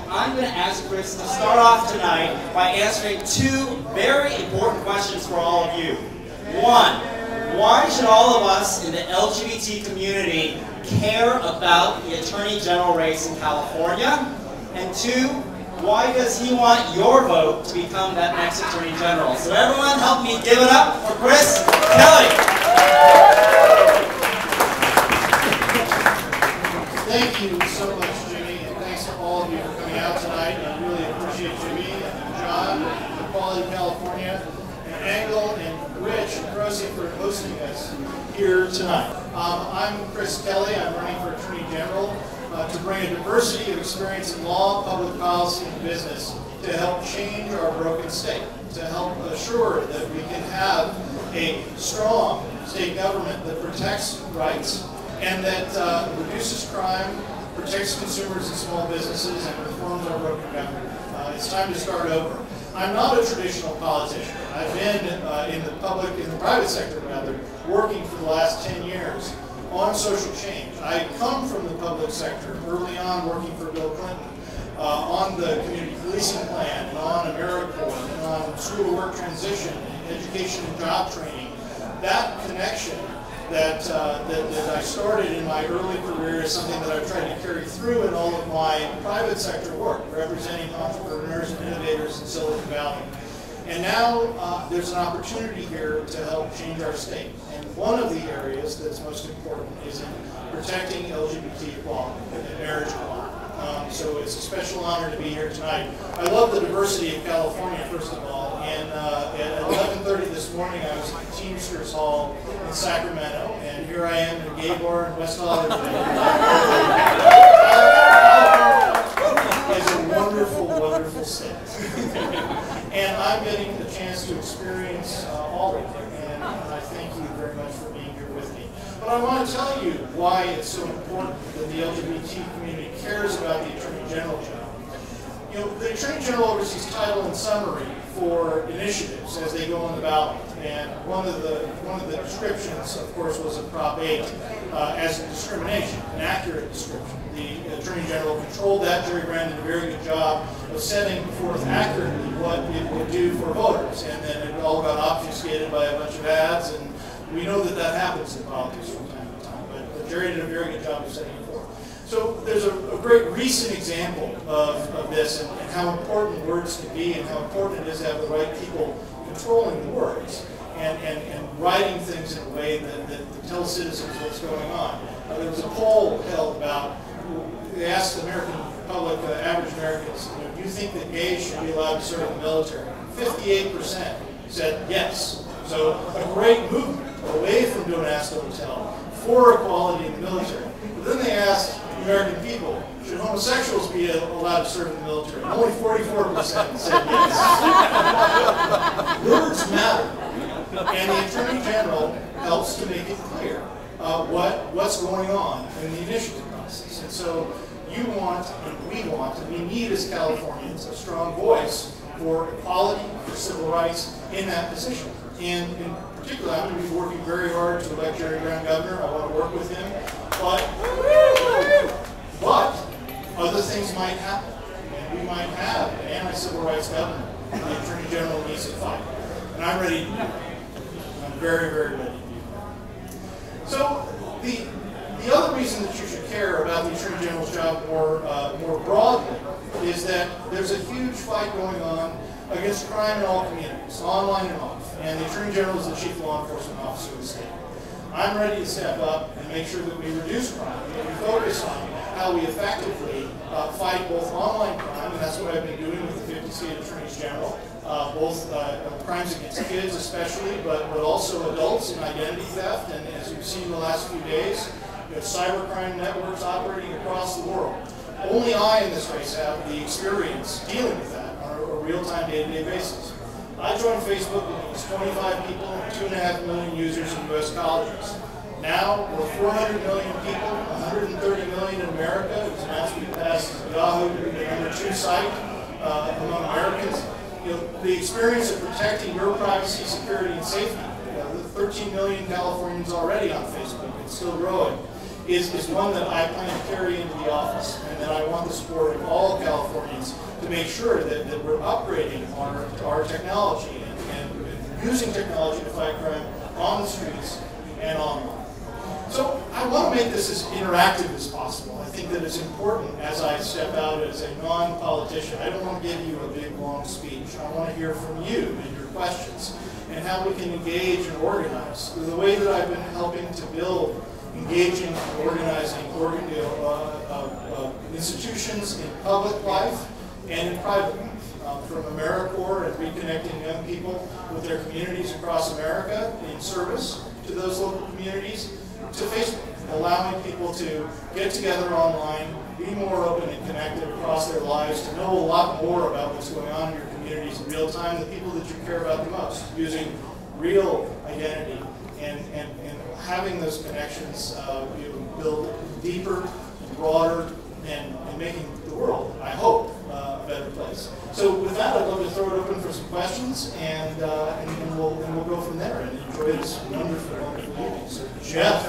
I'm going to ask Chris to start off tonight by answering two very important questions for all of you. One, why should all of us in the LGBT community care about the Attorney General race in California? And two, why does he want your vote to become that next Attorney General? So everyone help me give it up for Chris Kelly. Thank you so much, Jimmy, and thanks to all of you for coming out tonight. I really appreciate Jimmy and John, and Quality California, and Angle, and Rich and Crossy for hosting us here tonight. I'm Chris Kelly. I'm running for Attorney General to bring a diversity of experience in law, public policy, and business to help change our broken state, to help assure that we can have a strong state government that protects rights and that reduces crime, protects consumers and small businesses, and reforms our broken government. It's time to start over. I'm not a traditional politician. I've been in the private sector rather, working for the last 10 years on social change. I come from the public sector, early on working for Bill Clinton, on the community policing plan, and on AmeriCorps, and on school work transition, and education and job training. That connection that I started in my early career is something that I've tried to carry through in all of my private sector work, representing entrepreneurs and innovators in Silicon Valley. And now there's an opportunity here to help change our state. And one of the areas that's most important is in protecting LGBT equality and marriage equality. So it's a special honor to be here tonight. I love the diversity of California, first of all. And at 11:30 this morning, I was at the Teamsters Hall in Sacramento, and here I am in a gay bar in West Hollywood. It's a wonderful, wonderful state. And I'm getting the chance to experience all of it, and I thank you very much for being here with me. But I want to tell you why it's so important that the LGBT community cares about the Attorney General job. You know, the Attorney General oversees title and summary for initiatives as they go on the ballot, and one of the descriptions, of course, was of Prop 8 as a discrimination, an accurate description. The Attorney General controlled that. Jerry Brand did a very good job of setting forth accurately what it would do for voters, and then it all got obfuscated by a bunch of ads, and we know that that happens in politics from time to time, but Jerry did a very good job of setting it forth. So there's a great recent example of this and how important words can be and how important it is to have the right people controlling the words and writing things in a way that tells citizens what's going on. There was a poll held about, they asked the American public, average Americans, do you think that gays should be allowed to serve in the military? 58% said yes. So a great movement away from don't ask, don't tell, for equality in the military. But then they asked American people, should homosexuals be allowed to serve in the military? And only 44% said yes. Words matter. And the Attorney General helps to make it clear what's going on in the initiative process. And so you want, and we want, and we need as Californians a strong voice for equality, for civil rights in that position. And in particular, I'm going to be working very hard to elect Jerry Brown governor. I want to work with him. But other things might happen. And we might have an anti-civil rights government. And the Attorney General needs to fight. And I'm ready to do that. I'm very, very ready to do that. So the other reason that you should care about the Attorney General's job more broadly is that there's a huge fight going on against crime in all communities, online and off. And the Attorney General is the chief law enforcement officer of the state. I'm ready to step up and make sure that we reduce crime, that we focus on how we effectively fight both online crime, and that's what I've been doing with the 50 state attorneys general, both crimes against kids especially, but also adults in identity theft, and as you've seen the last few days, you have cybercrime networks operating across the world. Only I in this race have the experience dealing with that on a real-time, day-to-day basis. I joined Facebook when it was 25 people and 2.5 million users in U.S. colleges. Now, we're 400 million people, 130 million in America. It was announced we passed Yahoo to be the #2 site among Americans. You know, the experience of protecting your privacy, security, and safety. 13 million Californians already on Facebook. It's still growing. is one that I plan to carry into the office, and that I want the support of all Californians to make sure that we're upgrading our technology and using technology to fight crime on the streets and online. So I want to make this as interactive as possible. I think that it's important as I step out as a non-politician. I don't want to give you a big, long speech. I want to hear from you and your questions and how we can engage and organize. The way that I've been helping to build engaging, organizing institutions in public life and in private life, from AmeriCorps and reconnecting young people with their communities across America in service to those local communities, to Facebook, allowing people to get together online, be more open and connected across their lives, to know a lot more about what's going on in your communities in real time, the people that you care about the most, using real identity and having those connections build deeper and broader and making the world, I hope, a better place. So with that, I'd love to throw it open for some questions, and we'll go from there and enjoy this wonderful, wonderful evening. So, Jeff.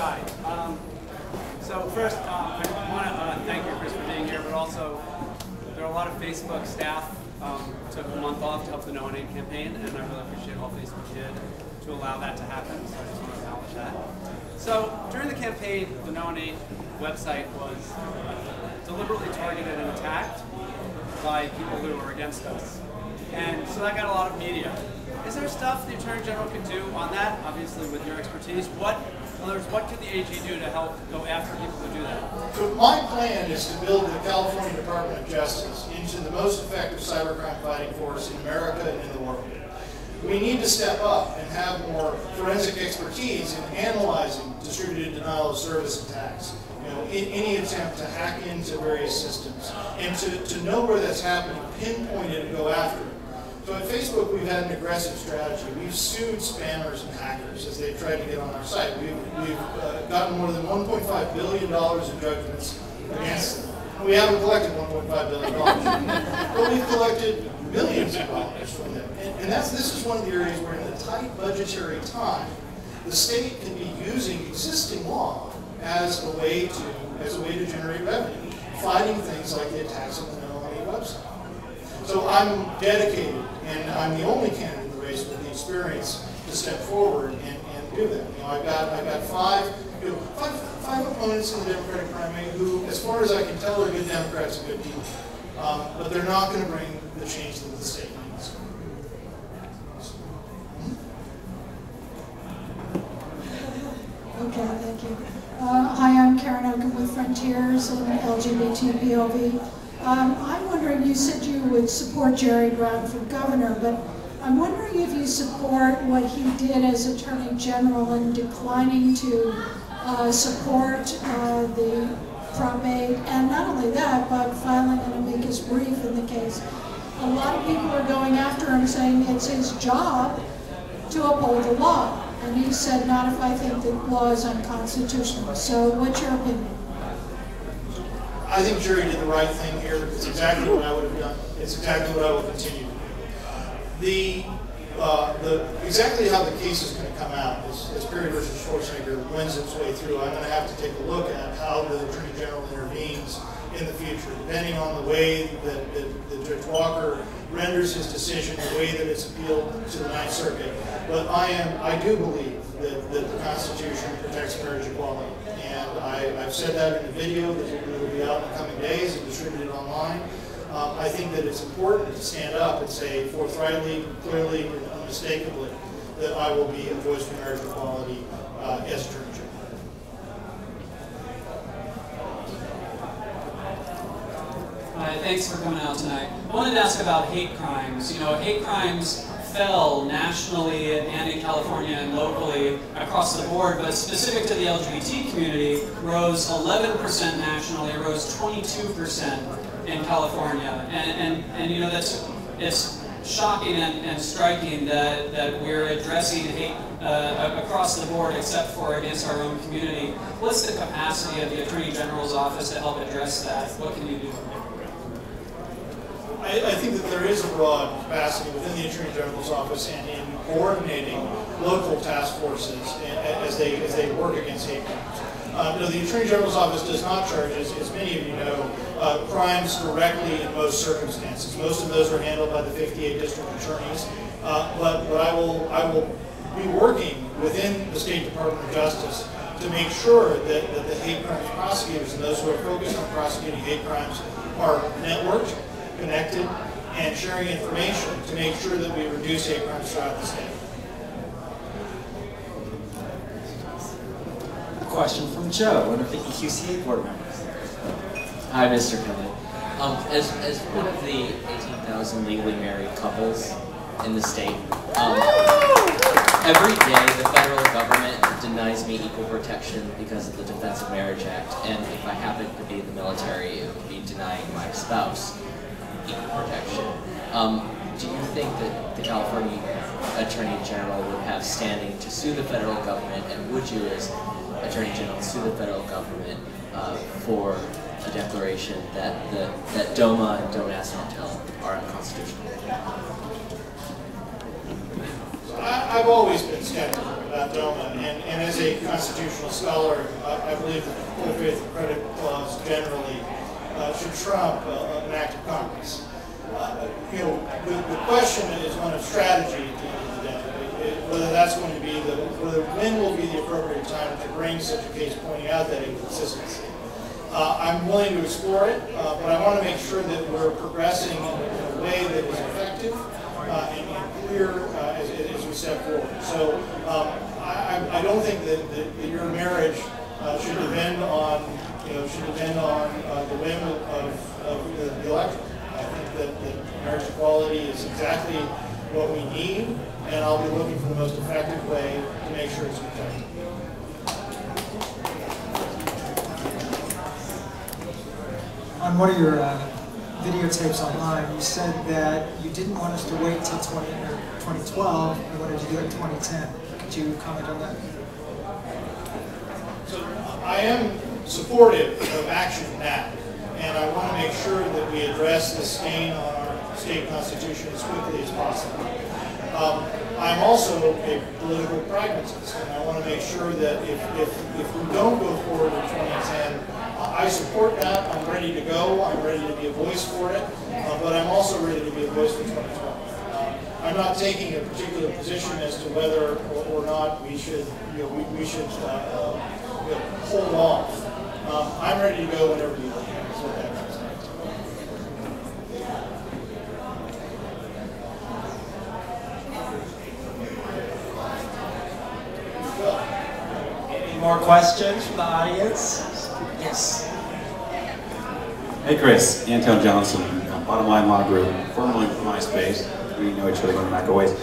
So first, I want to thank you, Chris, for being here, but also there are a lot of Facebook staff took a month off to help the No Name campaign, and I really appreciate all Facebook did to allow that to happen, so I just want to acknowledge that. So during the campaign, the No Name website was deliberately targeted and attacked by people who are against us. And so that got a lot of media. Is there stuff the Attorney General can do on that, obviously with your expertise? In other words, what could the AG do to help go after people who do that? So my plan is to build the California Department of Justice into the most effective cybercrime fighting force in America and in the world. We need to step up and have more forensic expertise in analyzing distributed denial of service attacks. In any attempt to hack into various systems, and to know where that's happening, pinpoint it, and go after it. So at Facebook, we've had an aggressive strategy. We've sued spammers and hackers as they've tried to get on our site. We've gotten more than $1.5 billion in judgments against them. We haven't collected $1.5 billion, but we've collected millions of dollars from them. And this is one of the areas where in the tight budgetary time, the state can be using existing law as a way to generate revenue, fighting things like the attacks on the No Name website. So I'm dedicated, and I'm the only candidate in the race with the experience to step forward and do that. I've got five opponents in the Democratic primary who, as far as I can tell, are good Democrats and good people, but they're not going to bring the change that the state needs. Okay, thank you. Hi, I'm Karen Oakham with Frontiers and LGBT Blvd. I'm wondering, you said you would support Jerry Brown for governor, but I'm wondering if you support what he did as Attorney General in declining to support the Prop 8, and not only that, but filing an amicus brief in the case. A lot of people are going after him saying it's his job to uphold the law. And he said, not if I think the law is unconstitutional. So what's your opinion? I think Jerry did the right thing here. It's exactly what I would have done. It's exactly what I will continue to do. Exactly how the case is going to come out as Perry versus Schwarzenegger wins its way through. I'm going to have to take a look at how the Attorney General intervenes in the future, depending on the way that Judge Walker renders his decision, the way that it's appealed to the Ninth Circuit. But I do believe that the Constitution protects marriage equality. And I've said that in a video that will be out in the coming days and distributed online. I think that it's important to stand up and say forthrightly, clearly, and unmistakably that I will be a voice for marriage equality as Attorney General. Hi, thanks for coming out tonight. I wanted to ask about hate crimes. Hate crimes fell nationally and in California and locally across the board, but specific to the LGBT community, rose 11% nationally, rose 22% in California. And it's shocking and striking that we're addressing hate across the board except for against our own community. What's the capacity of the Attorney General's office to help address that? What can you do? I think that there is a broad capacity within the Attorney General's office and in coordinating local task forces as they work against hate crimes. No, the Attorney General's Office does not charge, as many of you know, crimes directly in most circumstances. Most of those are handled by the 58 district attorneys. But I will be working within the State Department of Justice to make sure that the hate crimes prosecutors and those who are focused on prosecuting hate crimes are networked, connected, and sharing information to make sure that we reduce hate crimes throughout the state. A question from Joe, one of the EQCA board members. Hi, Mr. Kelly. As one of the 18,000 legally married couples in the state, every day the federal government denies me equal protection because of the Defense of Marriage Act, and if I happen to be in the military, it would be denying my spouse equal protection. Do you think that the California Attorney General would have standing to sue the federal government, and would you, as Attorney General, sue the federal government for a declaration that DOMA and Don't Ask, Don't Tell are unconstitutional? I've always been skeptical about DOMA, and as a constitutional scholar, I believe that the full faith and credit clause generally should trump an act of Congress. You know, the question is one of strategy at the end of the day. Whether that's going to be when will be the appropriate time to bring such a case pointing out that inconsistency. I'm willing to explore it, but I want to make sure that we're progressing in a way that is effective and clear as we step forward. So I don't think that your marriage should depend on the whim of the electorate. I think that marriage equality is exactly what we need, and I'll be looking for the most effective way to make sure it's protected. On one of your videotapes online, you said that you didn't want us to wait till 2012, you wanted to do it in 2010. Could you comment on that? So I am supportive of action now, and I want to make sure that we address this stain on our state constitution as quickly as possible. I'm also a political pragmatist, and I want to make sure that if we don't go forward in 2010, I support that. I'm ready to go. I'm ready to be a voice for it, but I'm also ready to be a voice for 2012. I'm not taking a particular position as to whether or not we should, hold off. I'm ready to go whenever you want. That's what that comes down to. Any more questions from the audience? Yes. Hey Chris, Anton Johnson, Bottom Line Law Group, formerly MySpace. We know each other going back a ways.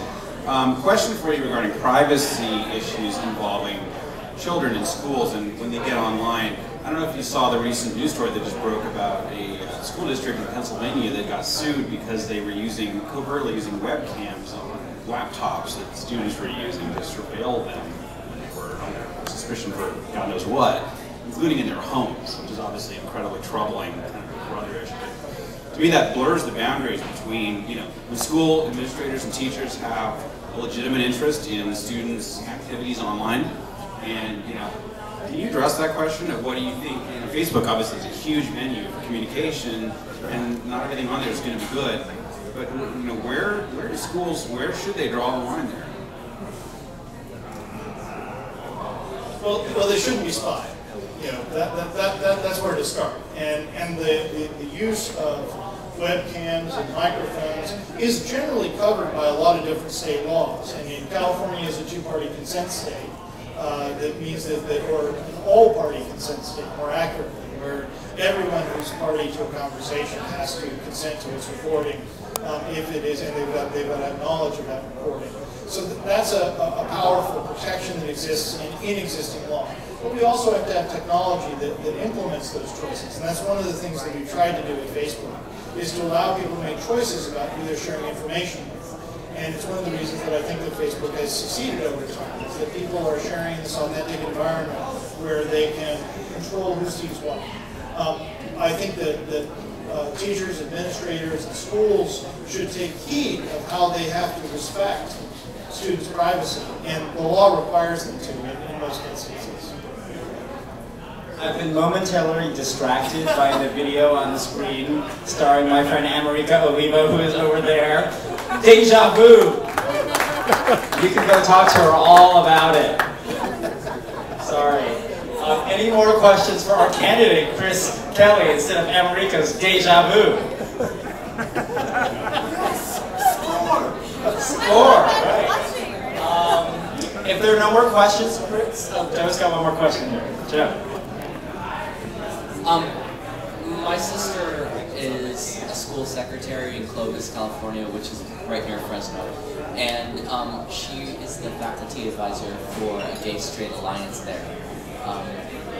Question for you regarding privacy issues involving children in schools and when they get online. I don't know if you saw the recent news story that just broke about a school district in Pennsylvania that got sued because they were covertly using webcams on laptops that students were using to surveil them when they were under suspicion for God knows what, including in their homes, which is obviously incredibly troubling kind of brother issue. To me, that blurs the boundaries between, when school administrators and teachers have a legitimate interest in students' activities online, and, can you address that question of what do you think? Facebook obviously is a huge venue for communication, and not everything on there is going to be good, but, where do schools, where should they draw the line there? Well, they shouldn't be spying. That's where to start. And the use of webcams and microphones is generally covered by a lot of different state laws. And California is a two-party consent state. That means or an all-party consent state, more accurately, where everyone who's party to a conversation has to consent to its recording, if it is, and they've got to have knowledge of that recording. So that's a powerful protection that exists in existing law. But we also have to have technology that implements those choices. And that's one of the things that we've tried to do at Facebook, is to allow people to make choices about who they're sharing information with. And it's one of the reasons that I think that Facebook has succeeded over time, is that people are sharing this authentic environment where they can control who sees what. I think that teachers, administrators, and schools should take heed of how they have to respect students' privacy, and the law requires them to in most instances. I've been momentarily distracted by the video on the screen starring my friend America Oliva, who is over there. Deja vu! You can go talk to her all about it. Sorry. Any more questions for our candidate, Chris Kelly, instead of America's deja vu? Score! Right. If there are no more questions, Chris, Joe's got one more question here. Joe. My sister is a school secretary in Clovis, California, which is right near Fresno. And she is the faculty advisor for a gay-straight alliance there.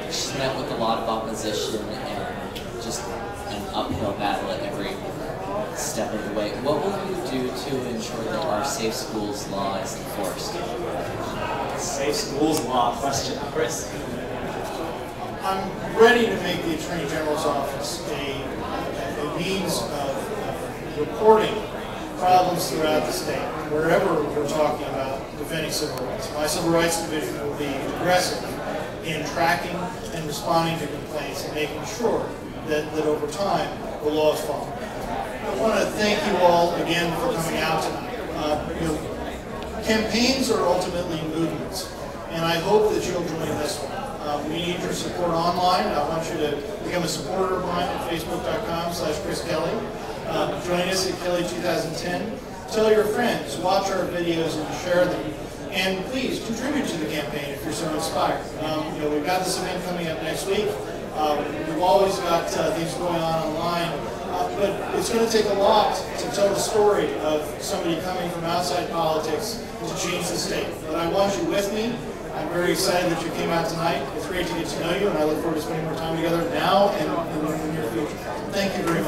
She's met with a lot of opposition and just an uphill battle at every step of the way. What will you do to ensure that our Safe Schools law is enforced? Safe Schools law question, Chris. I'm ready to make the Attorney General's office a means of reporting problems throughout the state, wherever we're talking about defending civil rights. My Civil Rights Division will be aggressive in tracking and responding to complaints and making sure that over time the law is followed. I want to thank you all again for coming out tonight. Campaigns are ultimately movements, and I hope that you'll join this one. We need your support online. I want you to become a supporter of mine at facebook.com/Chris Kelly. Join us at Kelly 2010. Tell your friends, watch our videos and share them. And please contribute to the campaign if you're so inspired. We've got this event coming up next week. We've always got things going on online. But it's going to take a lot to tell the story of somebody coming from outside politics to change the state. But I want you with me. I'm very excited that you came out tonight. It's great to get to know you, and I look forward to spending more time together now and in the near future. Thank you very much.